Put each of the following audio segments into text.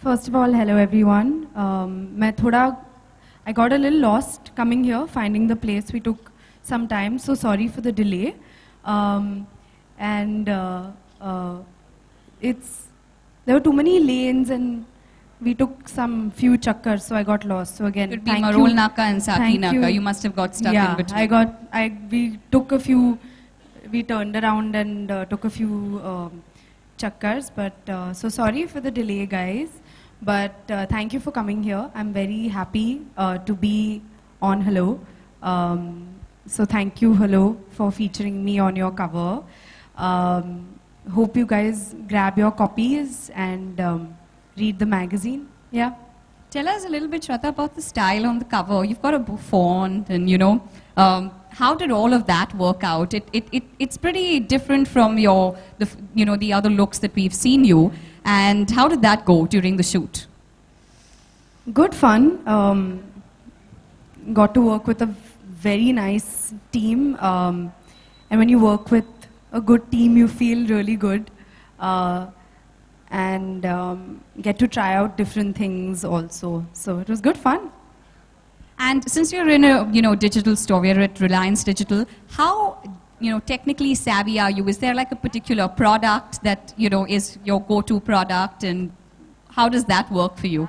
First of all, hello everyone. I got a little lost coming here, finding the place. We took some time, so sorry for the delay. There were too many lanes and we took some few chakkars, so I got lost. So again, could be Marol Naka and Saki Naka. You must have got stuck in between. We took a few, we turned around and took a few chakkars, but so sorry for the delay, guys. But thank you for coming here. I'm very happy to be on Hello. So thank you, Hello, for featuring me on your cover. Hope you guys grab your copies and read the magazine. Yeah. Tell us a little bit, Shraddha, about the style on the cover. You've got a font and, you know, how did all of that work out? It's pretty different from the other looks that we've seen you. And how did that go during the shoot? Good fun. Got to work with a very nice team. And when you work with a good team, you feel really good. And get to try out different things also. So it was good fun. And since you're in a digital store, we're at Reliance Digital, how technically savvy are you? Is there like a particular product that is your go-to product, and how does that work for you?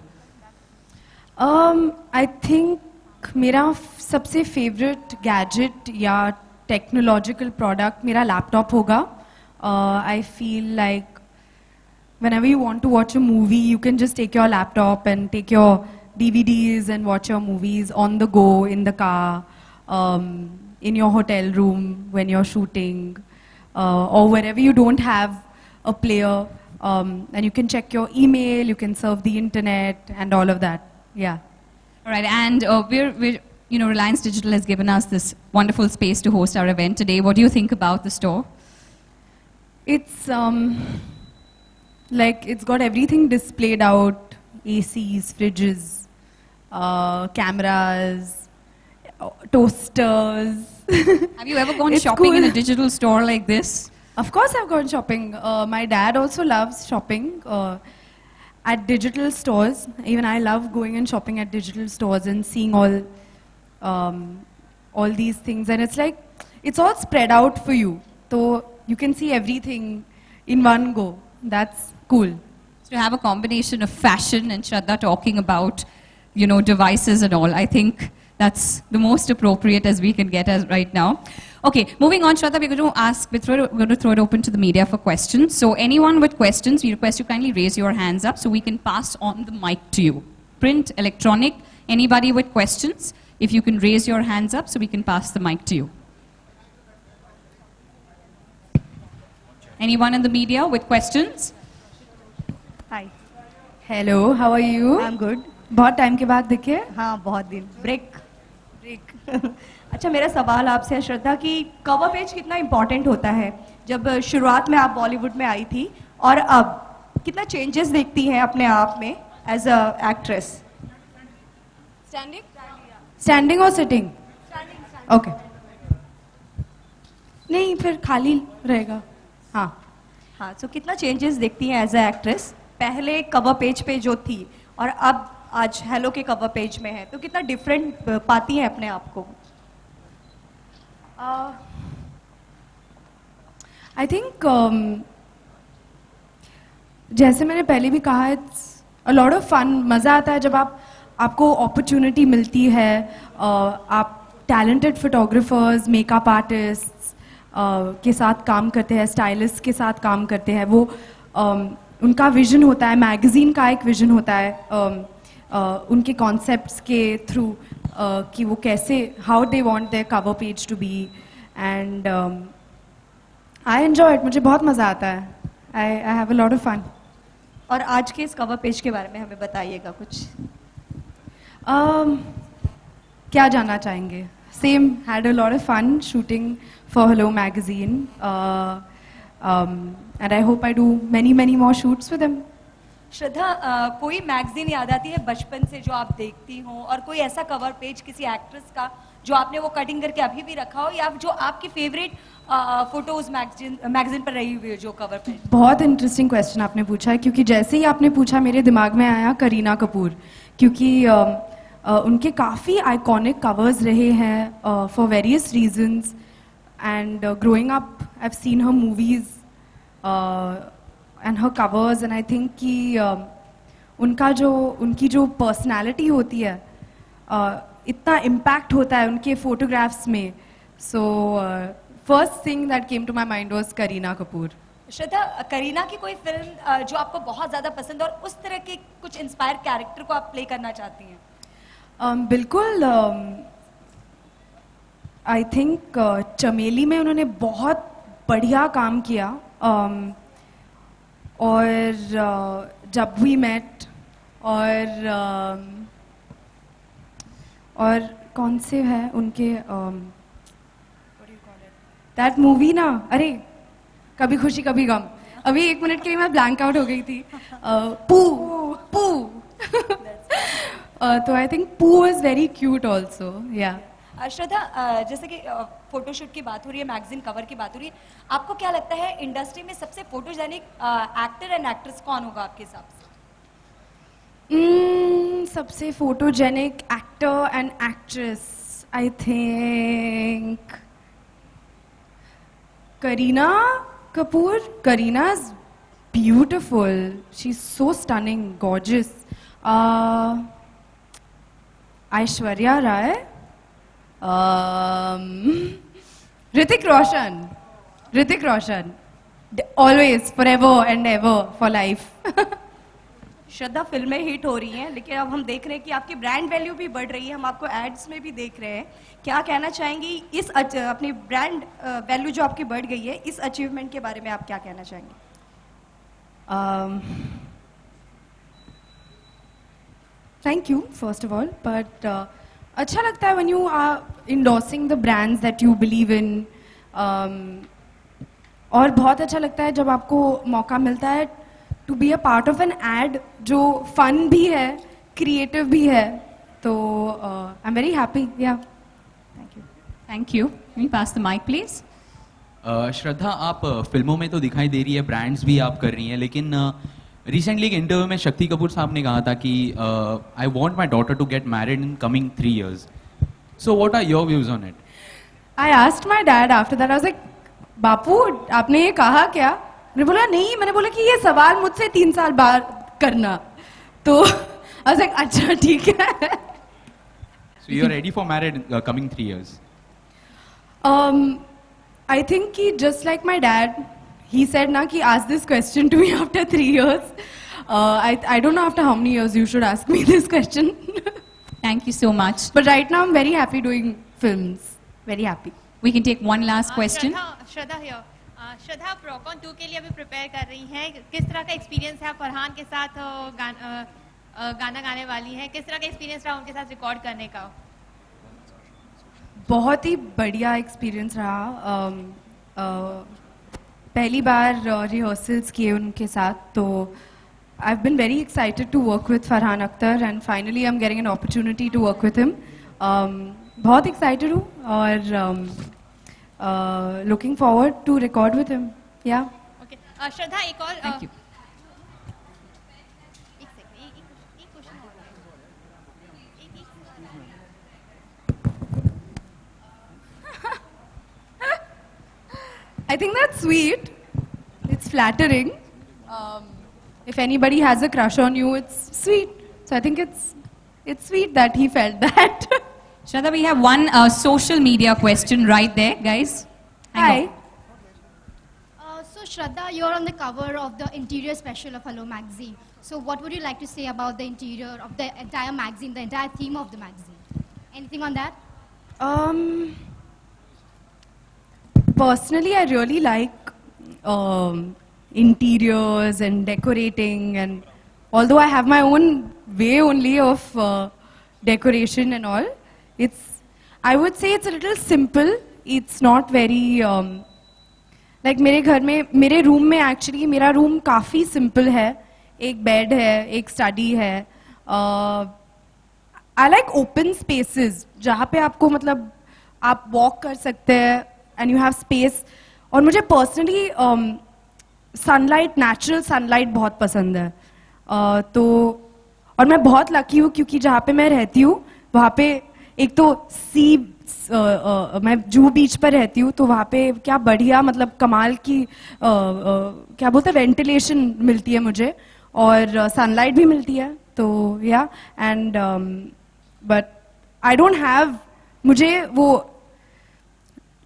I think मेरा सबसे favorite gadget या technological product मेरा laptop होगा. I feel like whenever you want to watch a movie, you can just take your laptop and take your DVDs and watch your movies on the go, in the car, in your hotel room when you're shooting, or wherever you don't have a player, and you can check your email, you can surf the internet and all of that. Yeah. All right, and we're you know, Reliance Digital has given us this wonderful space to host our event today. What do you think about the store? It's like it's got everything displayed out: ACs, fridges, cameras, toasters. Have you ever gone It's shopping in cool. a digital store like this? Of course, I've gone shopping. My dad also loves shopping at digital stores. Even I love going and shopping at digital stores and seeing all these things. And it's like, it's all spread out for you. So you can see everything in one go. That's cool. So to have a combination of fashion and Shraddha talking about, you know, devices and all, I think that's the most appropriate as we can get as right now. Okay, moving on, Shraddha, we're going to throw it open to the media for questions. So anyone with questions, we request you kindly raise your hands up so we can pass on the mic to you. Print, electronic, anybody with questions, if you can raise your hands up so we can pass the mic to you. Anyone in the media with questions? Hi Hello, how are you? I am good बहुत time के बाद दिखे. हाँ बहुत दिन break अच्छा मेरा सवाल आपसे है श्रद्धा कि कवर पेज कितना इम्पोर्टेंट होता है जब शुरुआत में आप बॉलीवुड में आई थी और अब कितना चेंजेस देखती हैं अपने आप में एज अ एक्ट्रेस स्टैंडिंग और सिटिंग? ओके. नहीं, फिर खाली रहेगा. हाँ. हाँ तो कितना चेंजेस देखती हैं एज अ एक्ट्रेस पहले कवर पेज पे जो थी और अब आज हेलो के कवर पेज में है तो कितना डिफरेंट पाती हैं अपने आप को आई थिंक जैसे मैंने पहले भी कहा, it's a lot of fun. मज़ा आता है जब आपको अपॉर्चुनिटी मिलती है. आप टैलेंटेड फोटोग्राफर्स, मेकअप आर्टिस्ट के साथ काम करते हैं, स्टाइलिस्ट के साथ काम करते हैं. वो उनका विजन होता है, मैगजीन का एक विजन होता है उनके कॉन्सेप्ट्स के थ्रू कि वो कैसे, how they want their cover page to be. And I enjoy it. मुझे बहुत मज़ा आता है. I have a lot of fun. और आज के इस कवर पेज के बारे में हमें बताइएगा कुछ. क्या जानना चाहेंगे? Same, had a lot of fun shooting for Hello magazine, and I hope I do many more shoots with them. श्रद्धा कोई मैगजीन याद आती है बचपन से जो आप देखती हो और कोई ऐसा कवर पेज किसी एक्ट्रेस का जो आपने वो कटिंग करके अभी भी रखा हो या जो आपकी फेवरेट फोटोज मैगजीन पर रही हुई है जो कवर पेज? बहुत इंटरेस्टिंग क्वेश्चन आपने पूछा है, क्योंकि जैसे ही आपने पूछा मेरे दिमाग में आया करीना कपूर, क्योंकि उनके काफ़ी आइकॉनिक कवर्स रहे हैं for various reasons. And growing up I have seen her movies and her covers, and I think कि उनकी जो पर्सनालिटी होती है, इतना इम्पैक्ट होता है उनके फोटोग्राफ्स में. So first thing that came to my mind was Kareena Kapoor. Shraddha, Kareena की कोई फिल्म जो आपको बहुत ज़्यादा पसंद और उस तरह के कुछ इंस्पायर कैरेक्टर को आप प्ले करना चाहती हैं? बिल्कुल. आई थिंक चमेली में उन्होंने बहुत बढ़िया काम किया. और जब वी मेट और कौन से है उनके दैट मूवी ना, अरे कभी खुशी कभी गम. अभी एक मिनट के लिए मैं ब्लैंक आउट हो गई थी. पू तो आई थिंक पू इज वेरी क्यूट ऑल्सो. या श्रद्धा, जैसे कि फोटोशूट की बात हो रही है, मैगजीन कवर की बात हो रही है, आपको क्या लगता है इंडस्ट्री में सबसे फोटोजेनिक एक्टर एंड एक्ट्रेस कौन होगा आपके हिसाब से? सबसे photogenic actor and actress, I think Kareena Kapoor. Kareena is beautiful. She is so stunning, gorgeous. Aishwarya Rai, Hrithik Roshan, always, forever and ever, for life. Shraddha, फिल्में हिट हो रही हैं लेकिन अब हम देख रहे हैं कि आपकी ब्रांड वैल्यू भी बढ़ रही है. हम आपको एड्स में भी देख रहे हैं. क्या कहना चाहेंगी इस अपनी ब्रांड वैल्यू जो आपकी बढ़ गई है, इस अचीवमेंट के बारे में आप क्या कहना चाहेंगे? Thank you, first of all, but अच्छा लगता है when you are endorsing the brands that you believe in. और बहुत अच्छा लगता है जब आपको मौका मिलता है to be a part of an ad जो fun भी है, creative भी है. तो I'm very happy. Yeah. Thank you. Thank you. Can you pass the mic, please? श्रद्धा, आप फिल्मों में तो दिखाई दे रही है, ब्रांड्स भी आप कर रही हैं, लेकिन रिसेंटली एक इंटरव्यू में शक्ति कपूर साहब ने कहा था कि I want my daughter to get married in coming 3 years. So what are your views on it? I asked my dad after that. I was like, बापू आपने ये कहा क्या? मैंने बोला नहीं, मैंने बोला कि ये सवाल मुझसे 3 साल बाद करना. तो I was like, अच्छा ठीक है. So you are ready for marriage in coming 3 years? I think कि just like my dad, he said ना कि ask this question to me after 3 years. I don't know after how many years you should ask me this question. Thank you so much. But right now I'm very happy doing films. Very happy. We can take one last question. Shraddha here. श्रद्धा, आप rock on 2 के लिए अभी prepare कर रही हैं. किस तरह का एक्सपीरियंस है? आप फरहान के साथ गाना गाने वाली हैं. किस तरह का एक्सपीरियंस रहा उनके साथ रिकॉर्ड करने का? बहुत ही बढ़िया एक्सपीरियंस रहा. पहली बार रिहर्सल्स किए उनके साथ, तो I've been very excited to work with Farhan Akhtar and finally I'm getting an opportunity to work with him. बहुत excited हूँ और looking forward to record with him. Yeah. Okay. श्रद्धा, एक और Thank you. एक सेकंड, एक question और है. I think that's sweet. It's flattering. If anybody has a crush on you, it's sweet. So I think it's sweet that he felt that. Shraddha, we have one social media question right there, guys. Hang Hi. on. So Shraddha, you're on the cover of the interior special of Hello magazine. So what would you like to say about the interior of the entire magazine, the entire theme of the magazine? Anything on that? Personally, I really like interiors and decorating, and although I have my own way only of decoration and all, I would say it's a little simple. It's not very like मेरे घर में, मेरे room में actually मेरा room काफ़ी simple है. एक bed है, एक स्टडी है. I like open spaces जहाँ पे आपको मतलब आप walk कर सकते हैं and you have space. और मुझे personally सनलाइट, नेचुरल सनलाइट बहुत पसंद है. तो और मैं बहुत लकी हूँ क्योंकि जहाँ पे मैं रहती हूँ वहाँ पे एक तो मैं जूहू बीच पर रहती हूँ, तो वहाँ पे क्या बढ़िया मतलब कमाल की क्या बोलते हैं वेंटिलेशन मिलती है मुझे और सनलाइट भी मिलती है. तो या and but I don't have, मुझे वो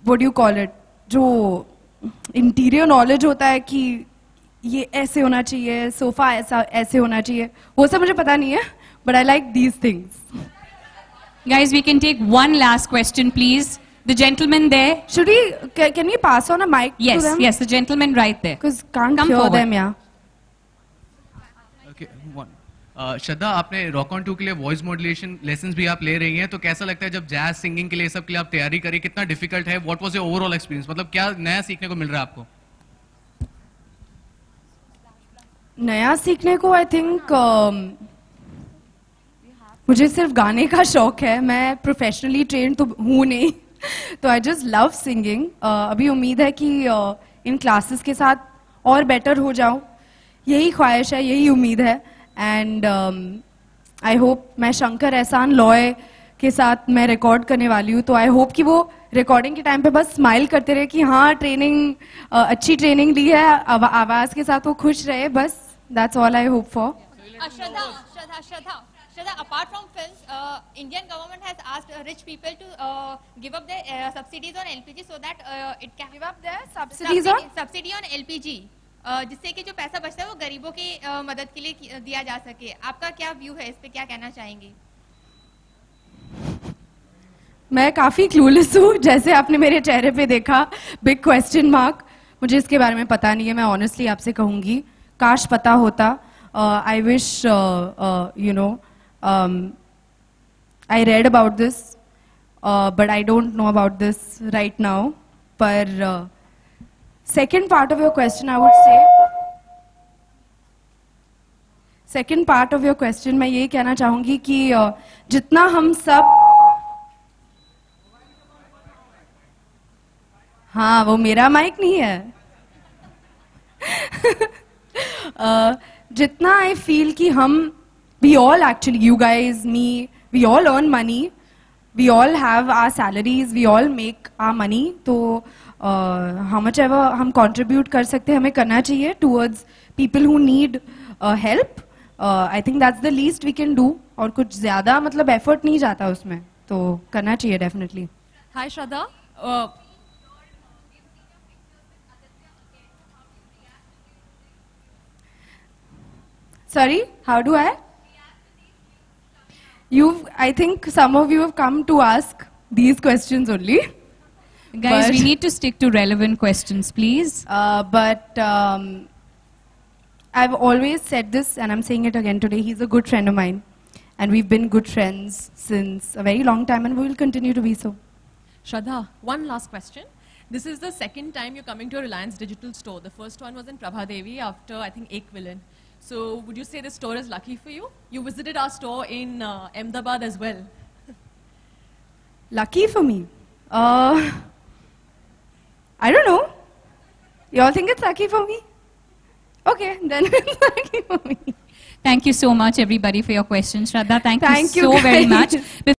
what do you call it, जो इंटीरियर नॉलेज होता है कि ये ऐसे होना चाहिए, सोफा ऐसे होना चाहिए, वो सब मुझे पता नहीं है. But I like these things. Guys, we can take one last question, please. The gentleman there. Should we, can we pass on a mic to Yes, them? yes, the gentleman right there. Because can't Come hear forward. them, yeah. Okay, one. श्रद्धा, आपने rock on 2 के लिए voice modulation lessons भी आप ले रही हैं, तो कैसा लगता है जब जैज सिंगिंग के लिए सब के लिए आप तैयारी करें, कितना डिफिकल्ट है? What was your overall experience? मतलब क्या नया सीखने को मिल रहा है आपको? नया सीखने को आई थिंक मुझे सिर्फ गाने का शौक है. मैं प्रोफेशनली ट्रेन तो हूँ नहीं. तो आई जस्ट लव सिंगिंग. अभी उम्मीद है कि इन क्लासेस के साथ और बेटर हो जाऊँ, यही ख्वाहिश है, यही उम्मीद है. एंड आई होप मैं शंकर एहसान लॉय के साथ मैं रिकॉर्ड करने वाली हूँ, तो आई होप कि वो रिकॉर्डिंग के टाइम पे बस स्माइल करते रहे कि हाँ ट्रेनिंग अच्छी ट्रेनिंग ली है, आवाज़ के साथ वो खुश रहे. बस that's all I hope for. Shraddha, apart from films, Indian government has asked rich people to give up their subsidies on LPG so that it can Give up their subsidies on? subsidy on LPG, जिससे कि जो पैसा बचता है वो गरीबों की मदद के लिए दिया जा सके. आपका क्या व्यू है इस पे, क्या कहना चाहेंगी? मैं काफ़ी क्लूलेस हूँ, जैसे आपने मेरे चेहरे पे देखा बिग क्वेश्चन मार्क. मुझे इसके बारे में पता नहीं है, मैं ऑनेस्टली आपसे कहूँगी. काश पता होता. I wish you know I read about this, but I don't know about this right now. But second part of your question, I would say. Second part of your question, मैं ये कहना चाहूँगी कि जितना हम सब, हाँ वो मेरा माइक नहीं है. जितना I feel कि हम, we all actually, you guys, me, we all earn money, we all have our salaries, we all make our money. तो how much ever हम contribute कर सकते हैं, हमें करना चाहिए towards people who need help. I think that's the least we can do. और कुछ ज़्यादा मतलब effort नहीं जाता उसमें, तो करना चाहिए definitely. Hi Shraddha. Sorry, how do I? I think some of you have come to ask these questions only. Guys, But- we need to stick to relevant questions, please. But I've always said this, and I'm saying it again today. He's a good friend of mine, and we've been good friends since a very long time, and we will continue to be so. Shraddha, one last question. This is the second time you're coming to a Reliance Digital store. The first one was in Prabhadevi after, I think, Ek Villain. So would you say this store is lucky for you? You visited our store in Ahmedabad as well. Lucky for me. I don't know. You all think it's lucky for me? Okay, then it's lucky for me. Thank you so much, everybody, for your questions. Shraddha, thank you you so very guys. much.